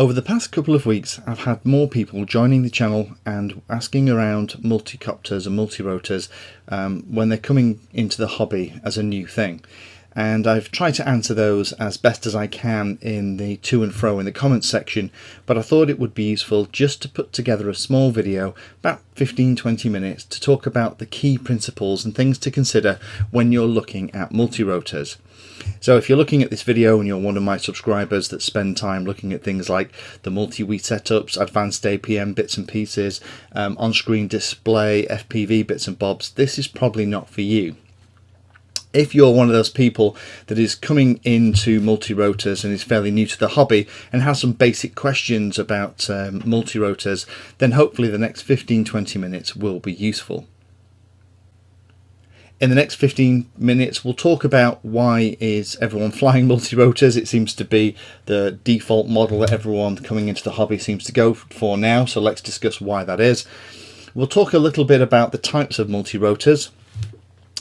Over the past couple of weeks, I've had more people joining the channel and asking around multicopters and multirotors when they're coming into the hobby as a new thing. And I've tried to answer those as best as I can in the to and fro in the comments section, but I thought it would be useful just to put together a small video, about 15-20 minutes, to talk about the key principles and things to consider when you're looking at multirotors. So if you're looking at this video and you're one of my subscribers that spend time looking at things like the multi-weed setups, advanced APM bits and pieces, on-screen display, FPV bits and bobs, this is probably not for you. If you're one of those people that is coming into multi-rotors and is fairly new to the hobby and has some basic questions about multi-rotors, then hopefully the next 15-20 minutes will be useful. In the next 15 minutes, we'll talk about why is everyone flying multi-rotors. It seems to be the default model that everyone coming into the hobby seems to go for now, so let's discuss why that is. We'll talk a little bit about the types of multi-rotors.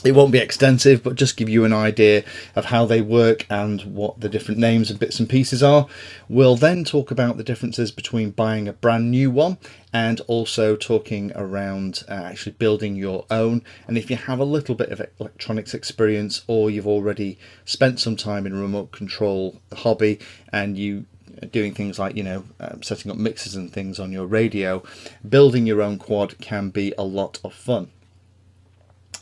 It won't be extensive, but just give you an idea of how they work and what the different names and bits and pieces are. We'll then talk about the differences between buying a brand new one and also talking around actually building your own. And if you have a little bit of electronics experience, or you've already spent some time in remote control hobby and you doing things like, setting up mixers and things on your radio, building your own quad can be a lot of fun.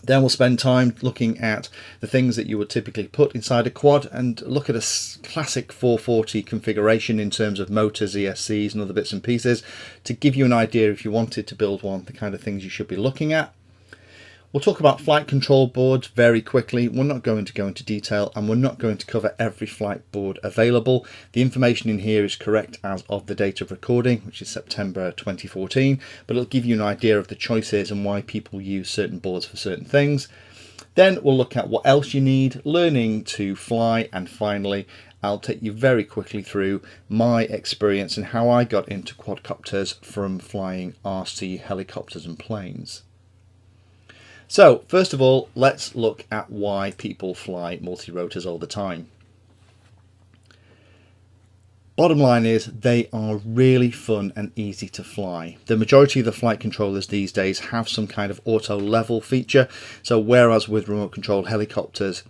Then we'll spend time looking at the things that you would typically put inside a quad and look at a classic 440 configuration in terms of motors, ESCs and other bits and pieces to give you an idea, if you wanted to build one, the kind of things you should be looking at. We'll talk about flight control boards very quickly. We're not going to go into detail and we're not going to cover every flight board available. The information in here is correct as of the date of recording, which is September 2014, but it'll give you an idea of the choices and why people use certain boards for certain things. Then we'll look at what else you need, learning to fly, and finally I'll take you very quickly through my experience and how I got into quadcopters from flying RC helicopters and planes. So first of all, let's look at why people fly multi-rotors all the time. Bottom line is they are really fun and easy to fly. The majority of the flight controllers these days have some kind of auto level feature. So whereas with remote controlled helicopters,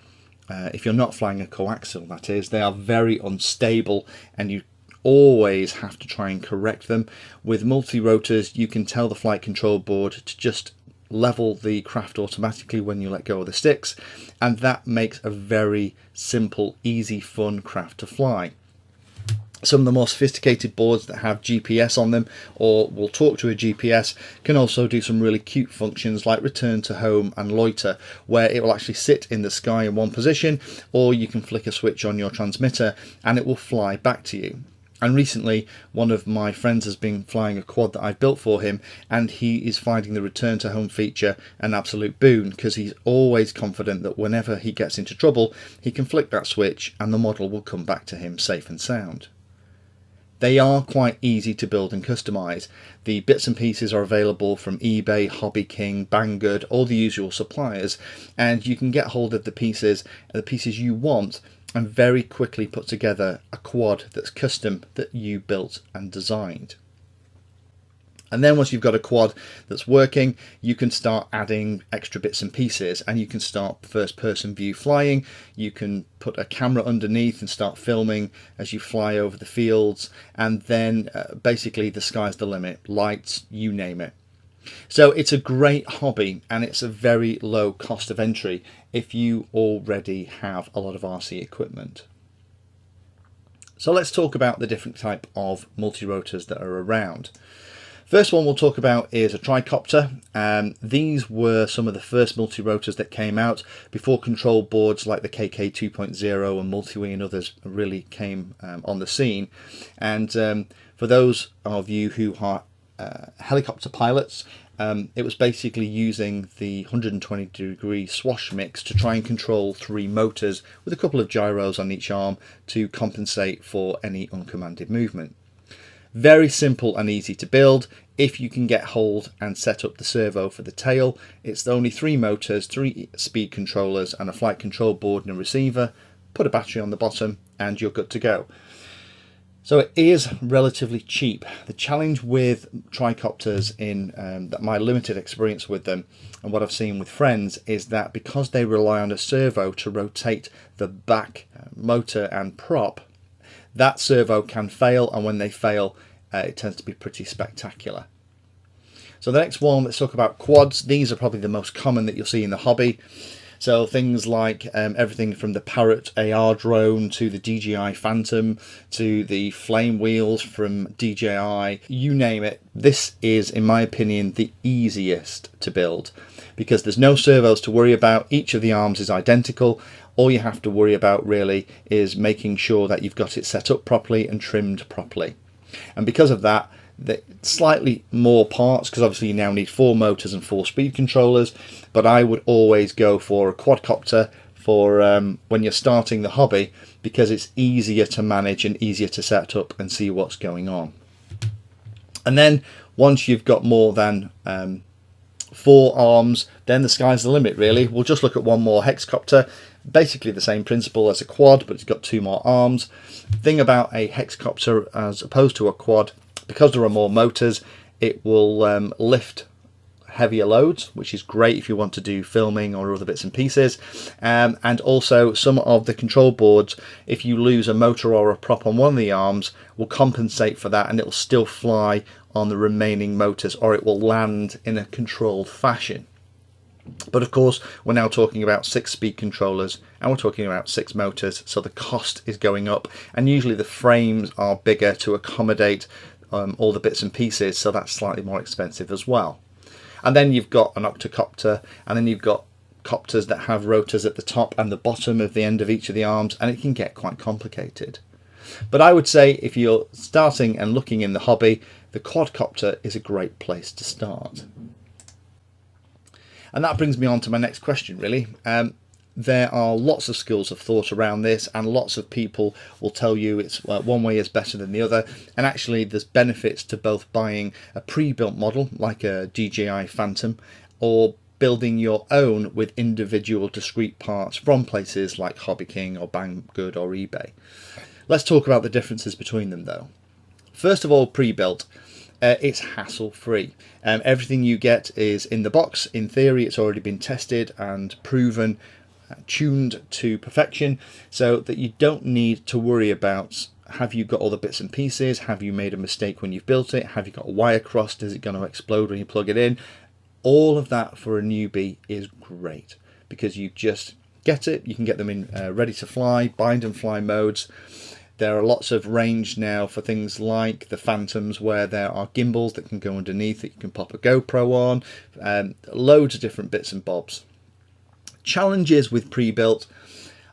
if you're not flying a coaxial, that is, they are very unstable and you always have to try and correct them. With multi-rotors, you can tell the flight control board to just level the craft automatically when you let go of the sticks, and that makes a very simple, easy, fun craft to fly. Some of the more sophisticated boards that have GPS on them or will talk to a GPS can also do some really cute functions like return to home and loiter, where it will actually sit in the sky in one position, or you can flick a switch on your transmitter and it will fly back to you. And recently, one of my friends has been flying a quad that I've built for him, and he is finding the return to home feature an absolute boon, because he's always confident that whenever he gets into trouble, he can flick that switch and the model will come back to him safe and sound. They are quite easy to build and customize. The bits and pieces are available from eBay, Hobby King, Banggood, all the usual suppliers, and you can get hold of the pieces you want and very quickly put together a quad that's custom, that you built and designed. And then once you've got a quad that's working, you can start adding extra bits and pieces, and you can start first person view flying. You can put a camera underneath and start filming as you fly over the fields, and then basically the sky's the limit, lights, you name it. So it's a great hobby and it's a very low cost of entry if you already have a lot of RC equipment. So let's talk about the different type of multi-rotors that are around. First one we'll talk about is a tricopter. These were some of the first multi-rotors that came out before control boards like the KK 2.0 and Multi-wing and others really came on the scene. And for those of you who are helicopter pilots, it was basically using the 120-degree swash mix to try and control 3 motors with a couple of gyros on each arm to compensate for any uncommanded movement. Very simple and easy to build if you can get hold and set up the servo for the tail. It's only 3 motors, 3 speed controllers and a flight control board and a receiver. Put a battery on the bottom and you're good to go. So it is relatively cheap. The challenge with tricopters in my limited experience with them and what I've seen with friends is that because they rely on a servo to rotate the back motor and prop, that servo can fail, and when they fail it tends to be pretty spectacular. So the next one, let's talk about quads. These are probably the most common that you'll see in the hobby. So things like everything from the Parrot AR drone to the DJI Phantom to the flame wheels from DJI, you name it. This is, in my opinion, the easiest to build because there's no servos to worry about. Each of the arms is identical. All you have to worry about really is making sure that you've got it set up properly and trimmed properly. And because of that, slightly more parts, because obviously you now need 4 motors and 4 speed controllers, but I would always go for a quadcopter for when you're starting the hobby, because it's easier to manage and easier to set up and see what's going on. And then once you've got more than 4 arms, then the sky's the limit really. We'll just look at one more, Hexcopter. Basically the same principle as a quad, but it's got 2 more arms. Thing about a Hexcopter as opposed to a quad, because there are more motors, it will lift heavier loads, which is great if you want to do filming or other bits and pieces. And also some of the control boards, if you lose a motor or a prop on one of the arms, will compensate for that and it will still fly on the remaining motors, or it will land in a controlled fashion. But of course, we're now talking about 6 speed controllers and we're talking about 6 motors, so the cost is going up, and usually the frames are bigger to accommodate all the bits and pieces, so that's slightly more expensive as well. And then you've got an octocopter, and then you've got copters that have rotors at the top and the bottom of the end of each of the arms, and it can get quite complicated. But I would say if you're starting and looking in the hobby, the quadcopter is a great place to start. And that brings me on to my next question really. There are lots of schools of thought around this, and lots of people will tell you it's one way is better than the other, and actually there's benefits to both buying a pre-built model like a DJI Phantom or building your own with individual discrete parts from places like Hobby King or Banggood or eBay. Let's talk about the differences between them though. First of all, pre-built. It's hassle-free. Everything you get is in the box. In theory, it's already been tested and proven, tuned to perfection, so that you don't need to worry about, have you got all the bits and pieces, have you made a mistake when you've built it, have you got a wire crossed, is it going to explode when you plug it in. All of that for a newbie is great because you just get it, you can get them in ready to fly, bind and fly modes. There are lots of range now for things like the Phantoms where there are gimbals that can go underneath that you can pop a GoPro on, loads of different bits and bobs. Challenges with pre-built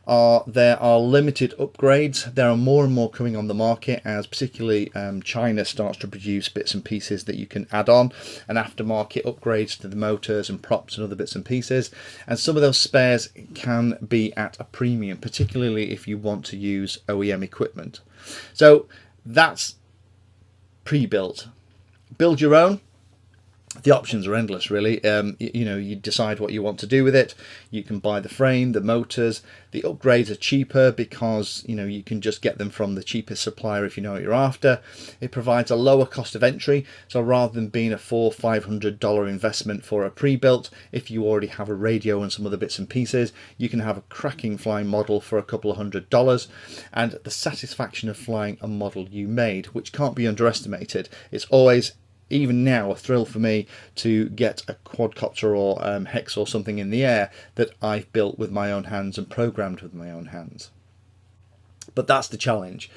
are there are limited upgrades. There are more and more coming on the market as particularly China starts to produce bits and pieces that you can add on, and aftermarket upgrades to the motors and props and other bits and pieces, and some of those spares can be at a premium, particularly if you want to use OEM equipment. So that's pre-built. Build your own. The options are endless really. You decide what you want to do with it. You can buy the frame, the motors. The upgrades are cheaper because you can just get them from the cheapest supplier if you know what you're after. It provides a lower cost of entry, so rather than being a $400 or $500 investment for a pre-built, if you already have a radio and some other bits and pieces, you can have a cracking flying model for a couple of $100, and the satisfaction of flying a model you made, which can't be underestimated. It's always, even now, a thrill for me to get a quadcopter or Hex or something in the air that I've built with my own hands and programmed with my own hands. But that's the challenge.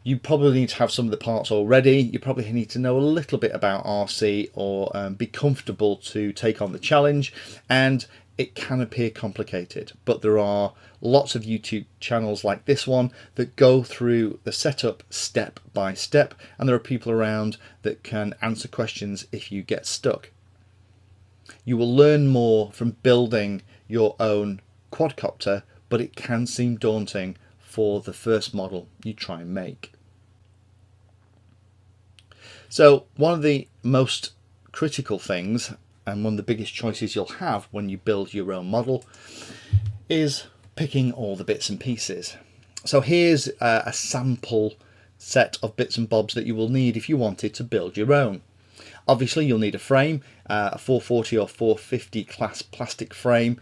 You probably need to have some of the parts already. You probably need to know a little bit about RC or be comfortable to take on the challenge, and it can appear complicated, but there are lots of YouTube channels like this one that go through the setup step by step, and there are people around that can answer questions if you get stuck. You will learn more from building your own quadcopter, but it can seem daunting for the first model you try and make. So one of the most critical things, and one of the biggest choices you'll have when you build your own model, is picking all the bits and pieces. So here's a sample set of bits and bobs that you will need if you wanted to build your own. Obviously you'll need a frame, a 440 or 450 class plastic frame,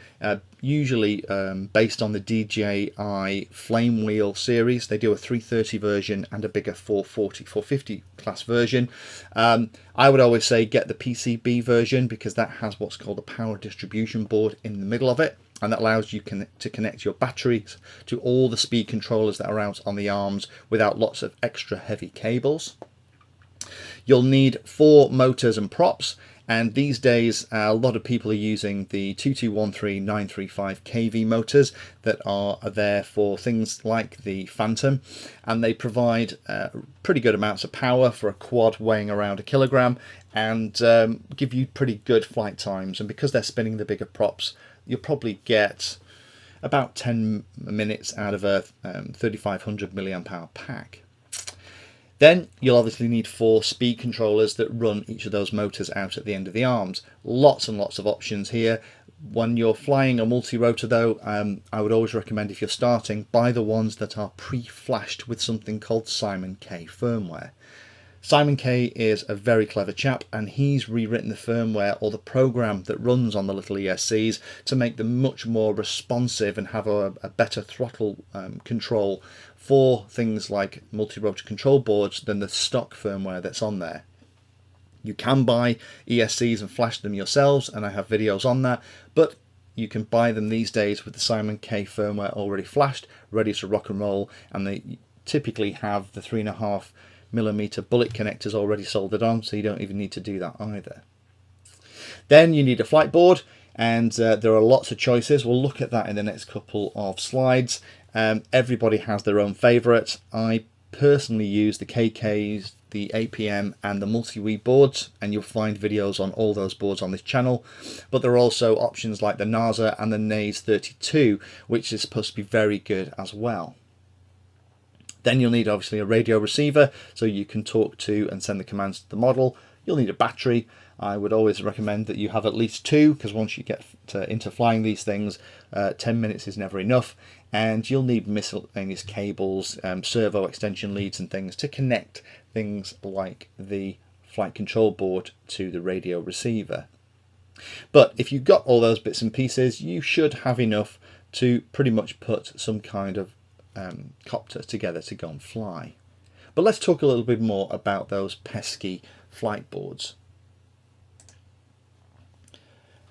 usually based on the DJI Flame Wheel series. They do a 330 version and a bigger 440, 450 class version. I would always say get the PCB version because that has what's called a power distribution board in the middle of it, and that allows you to connect your batteries to all the speed controllers that are out on the arms without lots of extra heavy cables. You'll need 4 motors and props, and these days a lot of people are using the 2213 935 kV motors that are there for things like the Phantom, and they provide pretty good amounts of power for a quad weighing around a kilogram, and give you pretty good flight times. And because they're spinning the bigger props, you'll probably get about 10 minutes out of a 3500 milliamp hour pack. Then you'll obviously need 4 speed controllers that run each of those motors out at the end of the arms. Lots and lots of options here. When you're flying a multi-rotor though, I would always recommend, if you're starting, buy the ones that are pre-flashed with something called Simon K firmware. Simon K is a very clever chap, and he's rewritten the firmware or the program that runs on the little ESCs to make them much more responsive and have a better throttle control for things like multi-rotor control boards than the stock firmware that's on there. You can buy ESCs and flash them yourselves, and I have videos on that, but you can buy them these days with the Simon K firmware already flashed, ready to rock and roll, and they typically have the 3.5mm bullet connectors already soldered on, so you don't even need to do that either. Then you need a flight board, and there are lots of choices. We'll look at that in the next couple of slides. Everybody has their own favourite. I personally use the KKs, the APM and the Multi-Wii boards, and you'll find videos on all those boards on this channel. But there are also options like the NASA and the NAS 32, which is supposed to be very good as well. Then you'll need obviously a radio receiver so you can talk to and send the commands to the model. You'll need a battery. I would always recommend that you have at least 2, because once you get into flying these things, 10 minutes is never enough. And you'll need miscellaneous cables, servo extension leads and things to connect things like the flight control board to the radio receiver. But if you've got all those bits and pieces, you should have enough to pretty much put some kind of copter together to go and fly. But let's talk a little bit more about those pesky flight boards.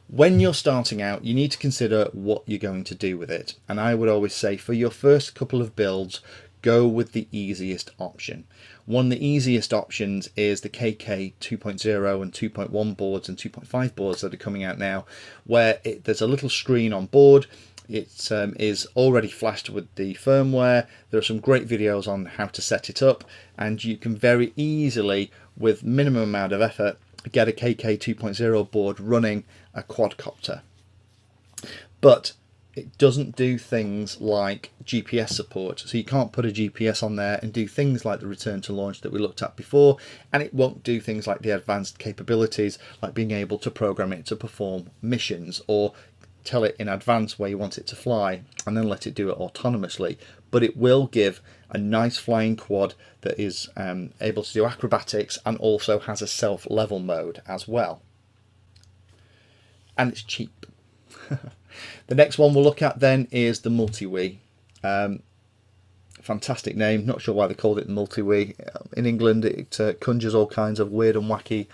When you're starting out, you need to consider what you're going to do with it, and I would always say for your first couple of builds, go with the easiest option. One of the easiest options is the KK 2.0 and 2.1 boards and 2.5 boards that are coming out now, where there's a little screen on board. It is already flashed with the firmware. There are some great videos on how to set it up, and you can very easily, with minimum amount of effort, get a KK 2.0 board running a quadcopter. But it doesn't do things like GPS support, so you can't put a GPS on there and do things like the return to launch that we looked at before, and it won't do things like the advanced capabilities like being able to program it to perform missions or tell it in advance where you want it to fly and then let it do it autonomously. But it will give a nice flying quad that is able to do acrobatics and also has a self-level mode as well. And it's cheap. The next one we'll look at then is the Multi-Wii. Fantastic name, not sure why they called it the Multi-Wii. In England it conjures all kinds of weird and wacky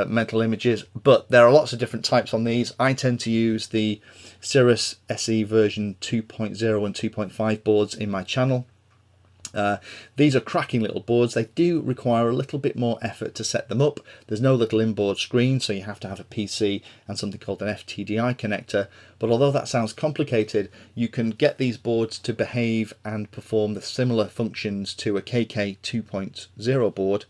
mental images, but there are lots of different types on these. I tend to use the Cirrus SE version 2.0 and 2.5 boards in my channel. These are cracking little boards. They do require a little bit more effort to set them up. There's no little inboard screen, so you have to have a PC and something called an FTDI connector. But although that sounds complicated, you can get these boards to behave and perform the similar functions to a KK 2.0 board.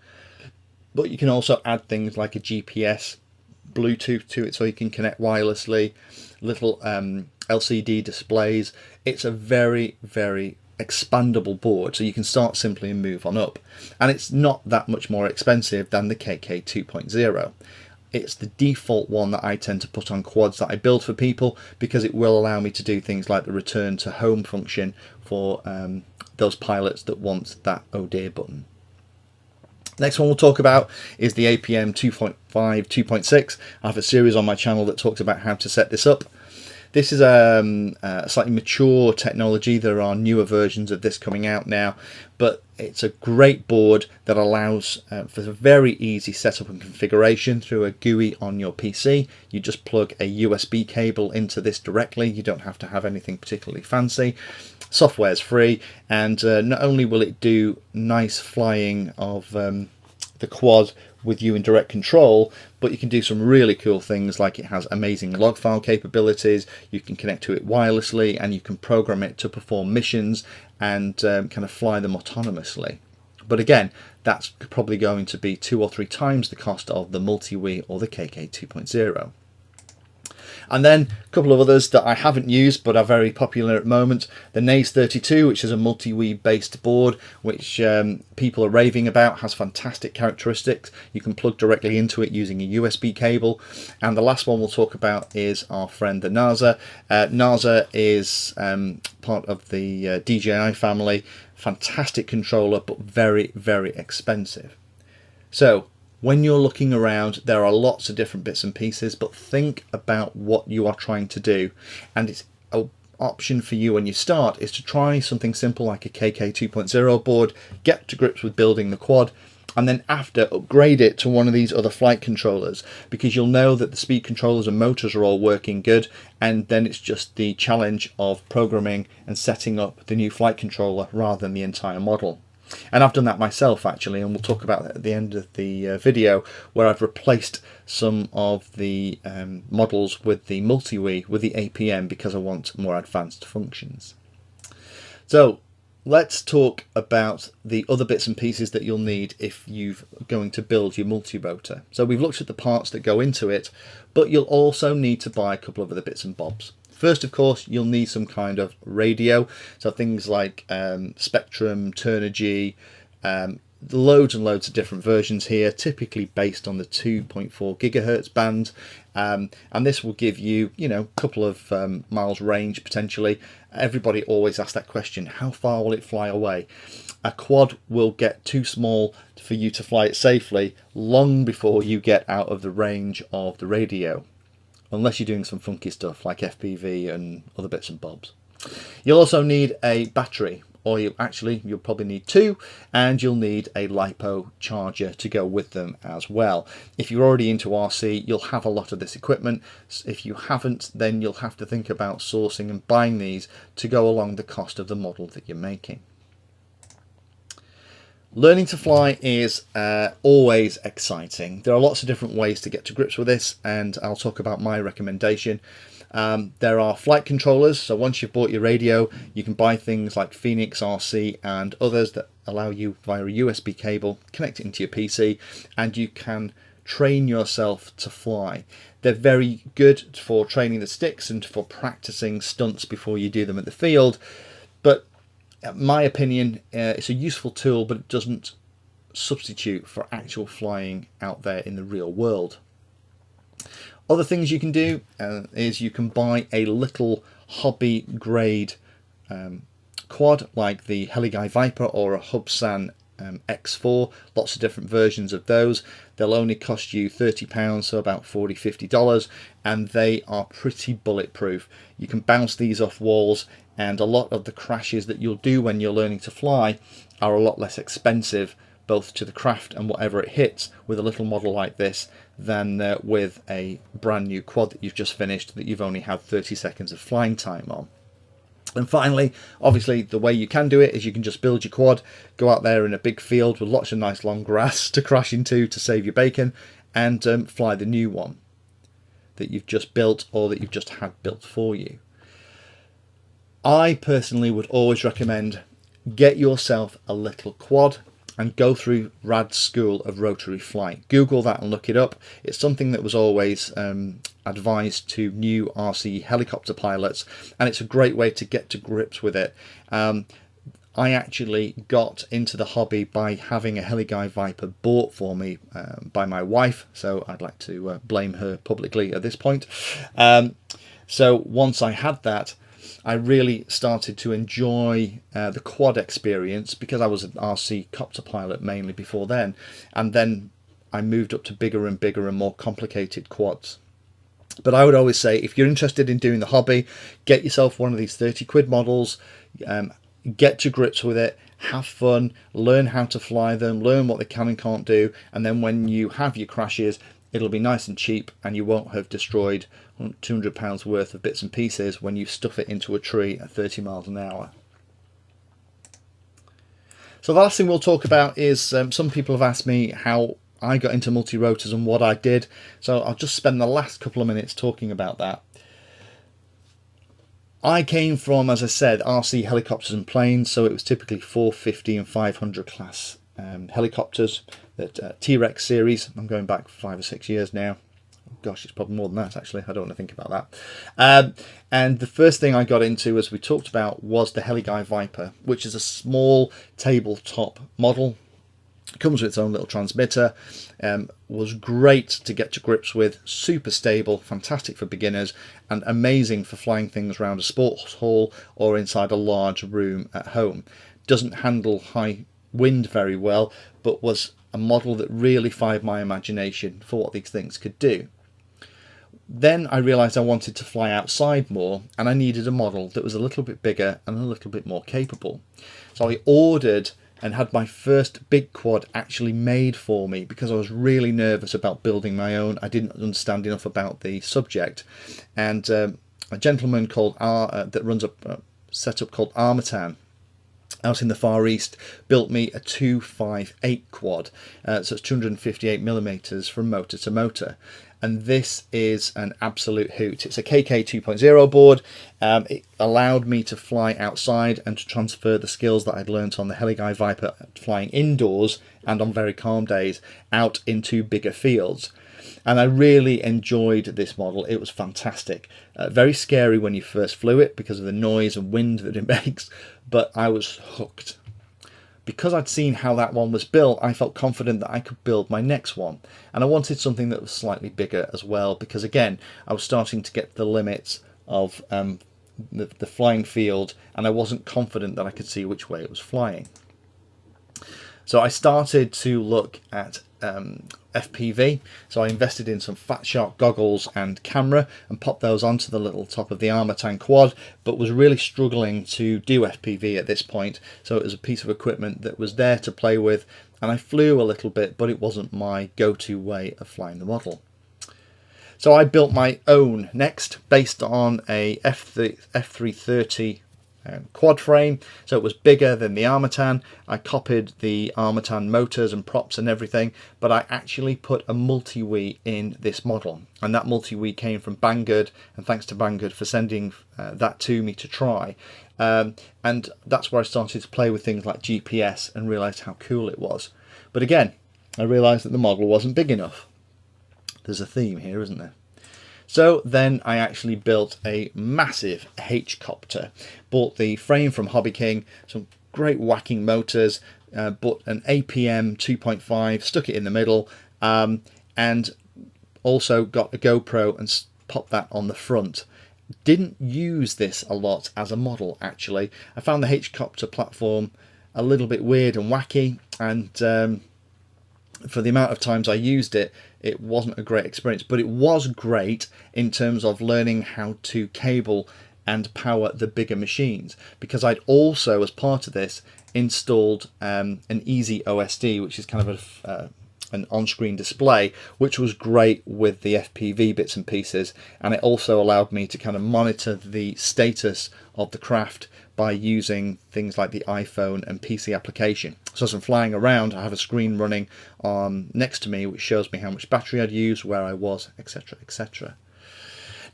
But you can also add things like a GPS, Bluetooth to it so you can connect wirelessly, little LCD displays. It's a very, very expandable board, so you can start simply and move on up. And it's not that much more expensive than the KK 2.0. it's the default one that I tend to put on quads that I build for people, because it will allow me to do things like the return to home function for those pilots that want that oh dear button. Next one we'll talk about is the APM 2.5 2.6. I have a series on my channel that talks about how to set this up. This is a slightly mature technology. There are newer versions of this coming out now, but it's a great board that allows for a very easy setup and configuration through a GUI on your PC. You just plug a USB cable into this directly. You don't have to have anything particularly fancy. Software's free, and not only will it do nice flying of the quad with you in direct control, but you can do some really cool things, like it has amazing log file capabilities. You can connect to it wirelessly, and you can program it to perform missions and kind of fly them autonomously. But again, that's probably going to be 2 or 3 times the cost of the Multi-Wii or the KK 2.0. And then a couple of others that I haven't used but are very popular at the moment. The Naze 32, which is a Multi-Wii based board, which people are raving about, has fantastic characteristics. You can plug directly into it using a USB cable. And the last one we'll talk about is our friend the NASA. NASA is part of the DJI family. Fantastic controller, but very, very expensive. So when you're looking around, there are lots of different bits and pieces, but think about what you are trying to do. And it's an option for you when you start is to try something simple like a KK 2.0 board, get to grips with building the quad, and then after upgrade it to one of these other flight controllers, because you'll know that the speed controllers and motors are all working good, and then it's just the challenge of programming and setting up the new flight controller rather than the entire model. And I've done that myself actually, and we'll talk about that at the end of the video, where I've replaced some of the models with the Multi-Wii with the APM because I want more advanced functions. So let's talk about the other bits and pieces that you'll need if you're going to build your multi-rotor. So we've looked at the parts that go into it, but you'll also need to buy a couple of other bits and bobs. First, of course, you'll need some kind of radio, so things like Spectrum, Turnigy, loads and loads of different versions here, typically based on the 2.4 gigahertz band, and this will give you, a couple of miles range potentially. Everybody always asks that question: how far will it fly away? A quad will get too small for you to fly it safely long before you get out of the range of the radio, unless you're doing some funky stuff like FPV and other bits and bobs. You'll also need a battery, or you'll probably need 2, and you'll need a LiPo charger to go with them as well. If you're already into RC, you'll have a lot of this equipment. If you haven't, then you'll have to think about sourcing and buying these to go along the cost of the model that you're making. Learning to fly is always exciting. There are lots of different ways to get to grips with this, and I'll talk about my recommendation. There are flight controllers, so once you've bought your radio, you can buy things like Phoenix RC and others that allow you via a USB cable, connect it into your PC, and you can train yourself to fly. They're very good for training the sticks and for practicing stunts before you do them at the field, but in my opinion, it's a useful tool, but it doesn't substitute for actual flying out there in the real world. Other things you can do is you can buy a little hobby grade quad like the Heligai Viper or a Hubsan X4. Lots of different versions of those. They'll only cost you £30, so about $40–50, and they are pretty bulletproof. You can bounce these off walls, and a lot of the crashes that you'll do when you're learning to fly are a lot less expensive, both to the craft and whatever it hits, with a little model like this than with a brand new quad that you've just finished that you've only had 30 seconds of flying time on. And finally, obviously, the way you can do it is you can just build your quad, go out there in a big field with lots of nice long grass to crash into to save your bacon, and fly the new one that you've just built or that you've just had built for you. I personally would always recommend get yourself a little quad and go through Rad's School of Rotary Flight. Google that and look it up. It's something that was always advised to new RC helicopter pilots, and it's a great way to get to grips with it. I actually got into the hobby by having a Heli-Guy Viper bought for me by my wife, so I'd like to blame her publicly at this point. So once I had that, I really started to enjoy the quad experience, because I was an RC copter pilot mainly before then, and then I moved up to bigger and bigger and more complicated quads. But I would always say, if you're interested in doing the hobby, get yourself one of these 30 quid models, get to grips with it, have fun, learn how to fly them, learn what they can and can't do, and then when you have your crashes, it'll be nice and cheap, and you won't have destroyed £200 worth of bits and pieces when you stuff it into a tree at 30 miles an hour. So the last thing we'll talk about is some people have asked me how I got into multi-rotors and what I did, so I'll just spend the last couple of minutes talking about that. I came from, as I said, RC helicopters and planes, so it was typically 450 and 500 class helicopters, that T-Rex series. I'm going back 5 or 6 years now. Gosh, it's probably more than that actually. I don't want to think about that. And the first thing I got into, as we talked about, was the Heli-Guy Viper, which is a small tabletop model. It comes with its own little transmitter. Was great to get to grips with, super stable, fantastic for beginners, and amazing for flying things around a sports hall or inside a large room at home. Doesn't handle high wind very well, but was a model that really fired my imagination for what these things could do. Then I realised I wanted to fly outside more, and I needed a model that was a little bit bigger and a little bit more capable. So I ordered and had my first big quad actually made for me, because I was really nervous about building my own. I didn't understand enough about the subject, and a gentleman called that runs a setup called Armatan out in the Far East built me a 258 quad, so it's 258 millimeters from motor to motor, and this is an absolute hoot. It's a KK 2.0 board. It allowed me to fly outside and to transfer the skills that I'd learnt on the Heli-Guy Viper flying indoors and on very calm days out into bigger fields. And I really enjoyed this model. It was fantastic. Very scary when you first flew it because of the noise and wind that it makes, but I was hooked. Because I'd seen how that one was built, I felt confident that I could build my next one. And I wanted something that was slightly bigger as well, because again, I was starting to get the limits of the flying field, and I wasn't confident that I could see which way it was flying. So I started to look at FPV, so I invested in some Fat Shark goggles and camera and popped those onto the little top of the Armatan quad, but was really struggling to do FPV at this point, so it was a piece of equipment that was there to play with, and I flew a little bit, but it wasn't my go-to way of flying the model. So I built my own next, based on a F330 quad frame, so it was bigger than the Armatan. I copied the Armatan motors and props and everything, but I actually put a multi-wii in this model, and that multi-wii came from Banggood, and thanks to Banggood for sending that to me to try. And that's where I started to play with things like GPS and realised how cool it was. But again, I realised that the model wasn't big enough. There's a theme here, isn't there? So then I actually built a massive Hexcopter. Bought the frame from Hobby King, some great whacking motors, bought an APM 2.5, stuck it in the middle, and also got a GoPro and popped that on the front. Didn't use this a lot as a model actually. I found the Hexcopter platform a little bit weird and wacky, and for the amount of times I used it, it wasn't a great experience, but it was great in terms of learning how to cable and power the bigger machines, because I'd also, as part of this, installed an Easy OSD, which is kind of an on-screen display, which was great with the FPV bits and pieces, and it also allowed me to kind of monitor the status of the craft by using things like the iPhone and PC application. So as I'm flying around, I have a screen running next to me which shows me how much battery I'd used, where I was, etc, etc.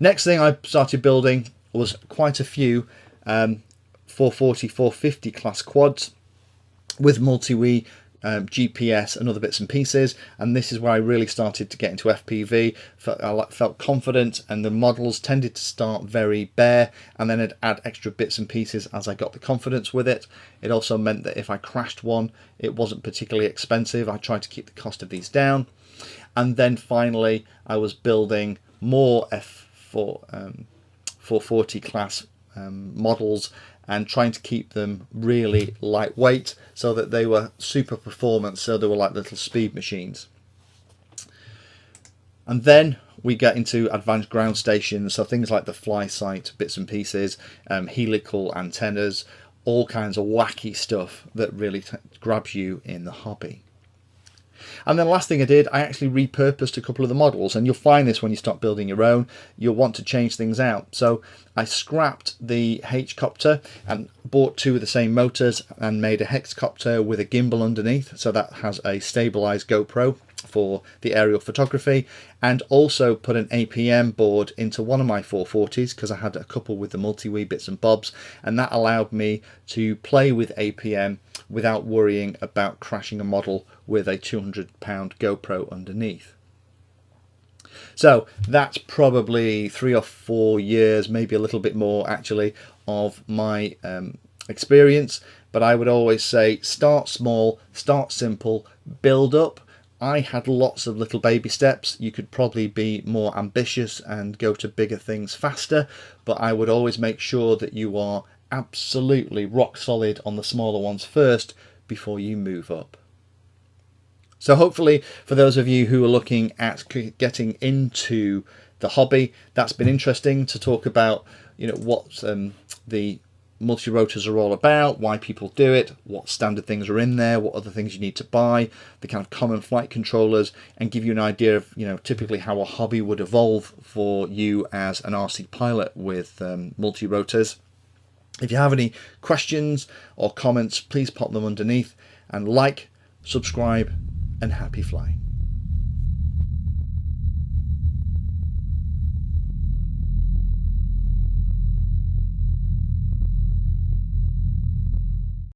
Next thing I started building was quite a few 440, 450 class quads with multi-wii GPS and other bits and pieces, and this is where I really started to get into FPV. I felt confident, and the models tended to start very bare, and then I'd add extra bits and pieces as I got the confidence with it. It also meant that if I crashed one, it wasn't particularly expensive. I tried to keep the cost of these down. And then finally I was building more F440 class models, and trying to keep them really lightweight so that they were super performance, so they were like little speed machines. And then we get into advanced ground stations, so things like the fly sight bits and pieces, helical antennas, all kinds of wacky stuff that really grabs you in the hobby. And then the last thing I did, I actually repurposed a couple of the models, and you'll find this when you start building your own, you'll want to change things out. So I scrapped the Hexcopter and bought two of the same motors and made a Hexcopter with a gimbal underneath, so that has a stabilized GoPro for the aerial photography, and also put an APM board into one of my 440s because I had a couple with the multi-wee bits and bobs, and that allowed me to play with APM without worrying about crashing a model with a 200-pound GoPro underneath. So that's probably 3 or 4 years, maybe a little bit more actually, of my experience. But I would always say start small, start simple, build up. I had lots of little baby steps. You could probably be more ambitious and go to bigger things faster, but I would always make sure that you are absolutely rock solid on the smaller ones first before you move up. So hopefully for those of you who are looking at getting into the hobby, that's been interesting to talk about, you know, what the multi-rotors are all about, why people do it, what standard things are in there, what other things you need to buy, the kind of common flight controllers, and give you an idea of, you know, typically how a hobby would evolve for you as an RC pilot with multi-rotors. If you have any questions or comments, please pop them underneath, and like, subscribe, and happy flying.